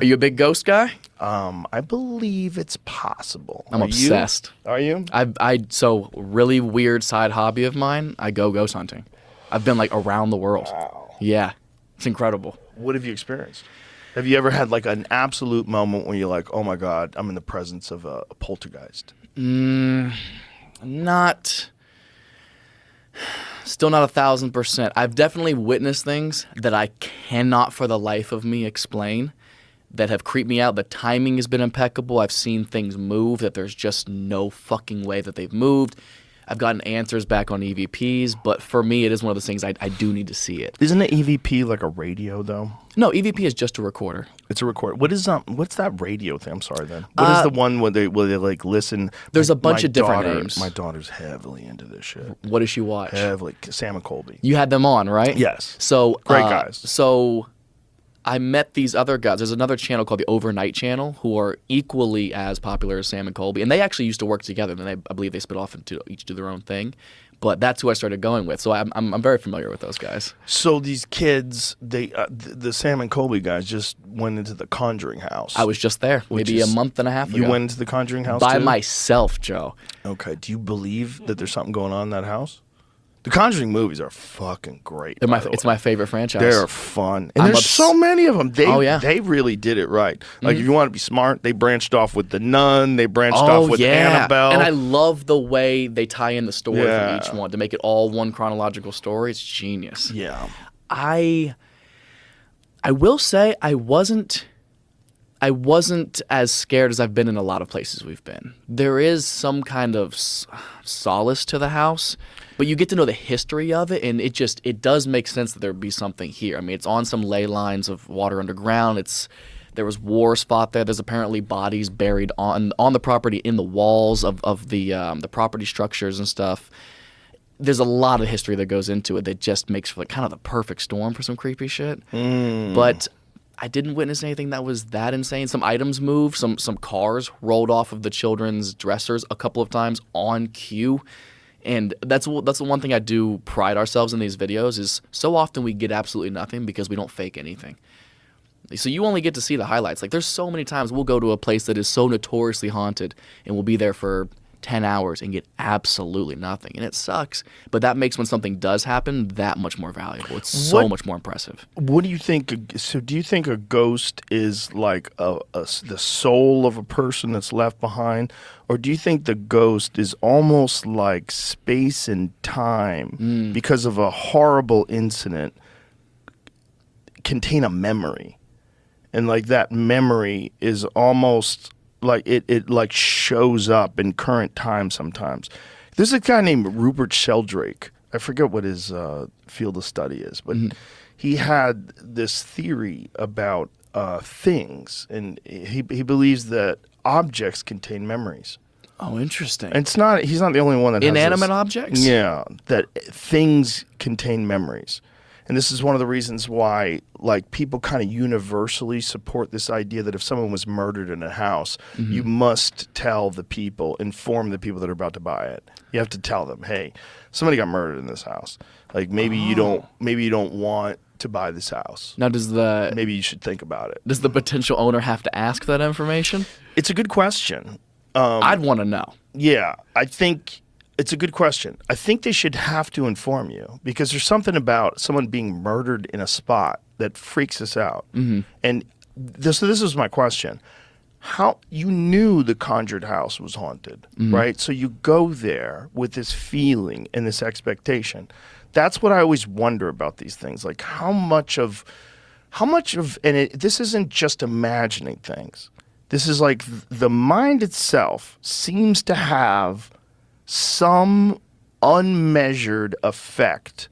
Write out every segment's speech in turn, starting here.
Are you a big ghost guy? I believe it's possible. I'm obsessed. Are you? So really weird side hobby of mine. I go ghost hunting. I've been like around the world. Wow. Yeah, it's incredible. What have you experienced? Have you ever had like an absolute moment where you're like, oh my God, I'm in the presence of a poltergeist? Still not 1,000%. I've definitely witnessed things that I cannot for the life of me explain that have creeped me out. The timing has been impeccable. I've seen things move that there's just no fucking way that they've moved. I've gotten answers back on EVPs, but for me, it is one of those things I do need to see it. Isn't an EVP like a radio though? No, EVP is just a recorder. It's a recorder. What's that radio thing? I'm sorry then. What is the one where they like listen? There's a bunch of different names. My daughter's heavily into this shit. What does she watch? Heavily. Sam and Colby. You had them on, right? Yes. So great guys. So I met these other guys. There's another channel called the Overnight Channel who are equally as popular as Sam and Colby, and they actually used to work together. Then I believe they split off and each do their own thing. But that's who I started going with. So I'm very familiar with those guys. So these kids, the Sam and Colby guys just went into the Conjuring house. I was just there maybe a month and a half ago. You went into the Conjuring house by too? myself, Joe. Okay. Do you believe that there's something going on in that house? The Conjuring movies are fucking great. It's my favorite franchise. They're fun. And there's so many of them. They really did it right. Like, if you want to be smart, they branched off with The Nun. They branched off with Annabelle. And I love the way they tie in the story for each one to make it all one chronological story. It's genius. Yeah. I will say I wasn't as scared as I've been in a lot of places we've been. There is some kind of solace to the house, but you get to know the history of it, and it does make sense that there'd be something here. I mean, it's on some ley lines of water underground. There was wars fought there. There's apparently bodies buried on the property in the walls of the property structures and stuff. There's a lot of history that goes into it that just makes for kind of the perfect storm for some creepy shit. But I didn't witness anything that was that insane. Some items moved. Some cars rolled off of the children's dressers a couple of times on cue. And that's the one thing I do pride ourselves in these videos is so often we get absolutely nothing because we don't fake anything. So you only get to see the highlights. Like, there's so many times we'll go to a place that is so notoriously haunted and we'll be there for 10 hours and get absolutely nothing. And it sucks. But that makes when something does happen that much more valuable. It's so much more impressive. What do you think? So do you think a ghost is like the soul of a person that's left behind? Or do you think the ghost is almost like space and time because of a horrible incident contain a memory? And like that memory is almost like it like shows up in current time sometimes. There's a guy named Rupert Sheldrake. I forget what his field of study is, but he had this theory about things, and he believes that objects contain memories. Oh, interesting. And he's not the only one that has inanimate objects? Yeah, that things contain memories. And this is one of the reasons why, like, people kind of universally support this idea that if someone was murdered in a house, you must inform the people that are about to buy it. You have to tell them, hey, somebody got murdered in this house. Like, maybe you don't want to buy this house. Now, maybe you should think about it. Does the potential owner have to ask that information? It's a good question. I'd want to know. Yeah, I think it's a good question. I think they should have to inform you because there's something about someone being murdered in a spot that freaks us out. And this is my question. How you knew the conjured house was haunted, right? So you go there with this feeling and this expectation. That's what I always wonder about these things. Like how much of this isn't just imagining things. This is like the mind itself seems to have some unmeasured effect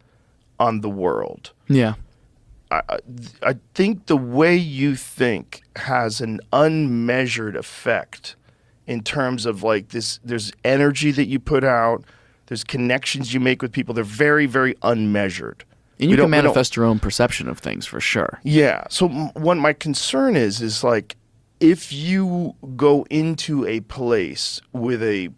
on the world. Yeah. I think the way you think has an unmeasured effect in terms of like this. There's energy that you put out. There's connections you make with people. They're very, very unmeasured. And you can manifest your own perception of things for sure. Yeah. So what my concern is like if you go into a place with a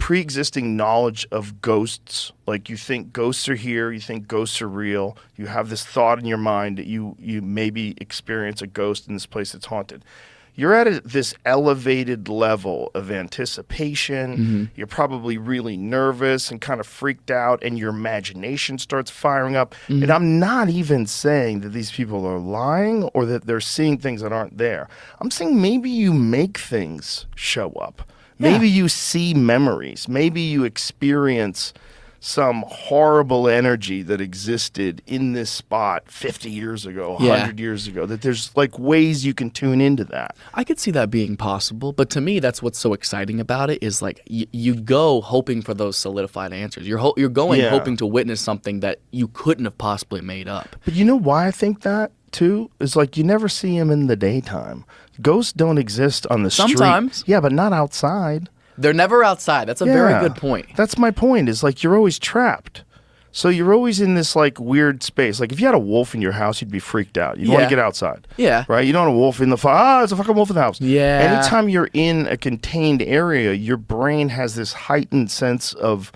pre-existing knowledge of ghosts. Like you think ghosts are here, you think ghosts are real. You have this thought in your mind that you maybe experience a ghost in this place that's haunted. You're at this elevated level of anticipation. You're probably really nervous and kind of freaked out, and your imagination starts firing up. And I'm not even saying that these people are lying or that they're seeing things that aren't there. I'm saying maybe you make things show up. Maybe you see memories. Maybe you experience some horrible energy that existed in this spot 50 years ago, 100 years ago, that there's like ways you can tune into that. I could see that being possible, but to me, that's what's so exciting about it is like you go hoping for those solidified answers. You're going hoping to witness something that you couldn't have possibly made up. But you know why I think that too? Is like you never see them in the daytime. Ghosts don't exist on the street. Sometimes. Yeah, but not outside. They're never outside. That's a very good point. That's my point, is like you're always trapped. So you're always in this like weird space. Like if you had a wolf in your house, you'd be freaked out. You'd want to get outside. Yeah. Right? You don't want a wolf in the it's a fucking wolf in the house. Yeah. Anytime you're in a contained area, your brain has this heightened sense of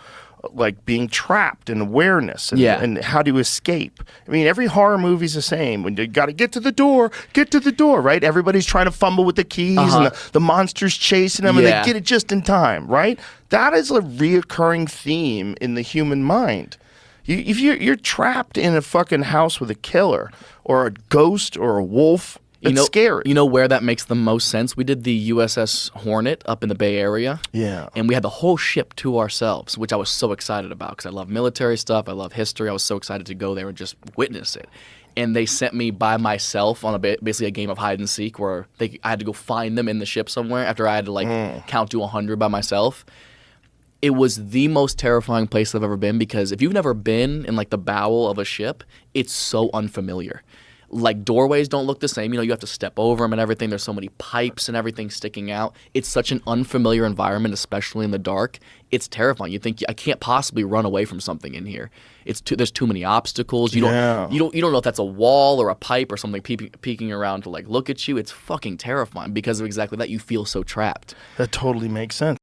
like being trapped and awareness and how to escape. I mean, every horror movie's the same. When you got to get to the door, right? Everybody's trying to fumble with the keys and the monster's chasing them and they get it just in time, right? That is a reoccurring theme in the human mind. If you're trapped in a fucking house with a killer or a ghost or a wolf, it's scary. You know where that makes the most sense? We did the USS Hornet up in the Bay Area. Yeah. And we had the whole ship to ourselves, which I was so excited about because I love military stuff. I love history. I was so excited to go there and just witness it. And they sent me by myself on basically a game of hide and seek where I had to go find them in the ship somewhere after I had to count to 100 by myself. It was the most terrifying place I've ever been because if you've never been in like the bowel of a ship, it's so unfamiliar. Like doorways don't look the same. You have to step over them and everything. There's so many pipes and everything sticking out. It's such an unfamiliar environment, especially in the dark. It's terrifying. You think I can't possibly run away from something in here. There's too many obstacles. You don't know if that's a wall or a pipe or something peeking around to like look at you. It's fucking terrifying because of exactly that. You feel so trapped. That totally makes sense.